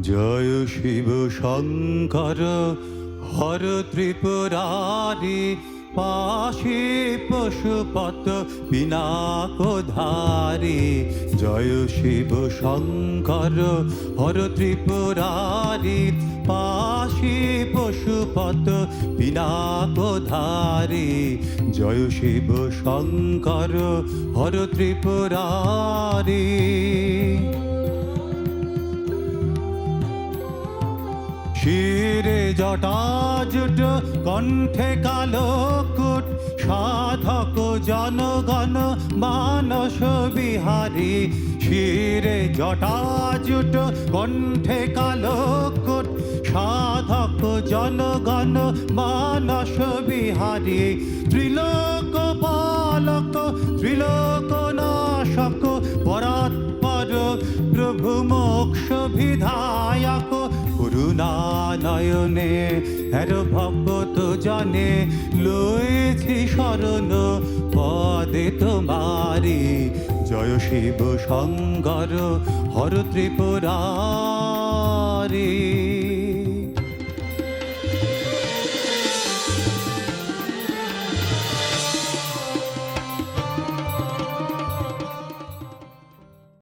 জয় শিব শঙ্কর হর ত্রিপুরারি পাশে পশুপত পিনাকধারী। জয় শিব শঙ্কর হর ত্রিপুরারি পাশে পশুপত পিনাকধারী। জয় শিব শঙ্কর হর ত্রিপুরারি। শিরে জটাজুট কণ্ঠে কালকুট সাধক জনগণ মানস বিহারী। শিরে জটাজুট কণ্ঠে কালকুট সাধক জনগণ মানস বিহারী। ত্রিলোক পালক ত্রিলোক নাশক পরাৎপর প্রভু মোক্ষ বিধায়ক। করুণা নয়নে হের ভগত জানে লয়েছি শরণ পদে তোমারি। জয় শিব শঙ্কর হর ত্রিপুরারি।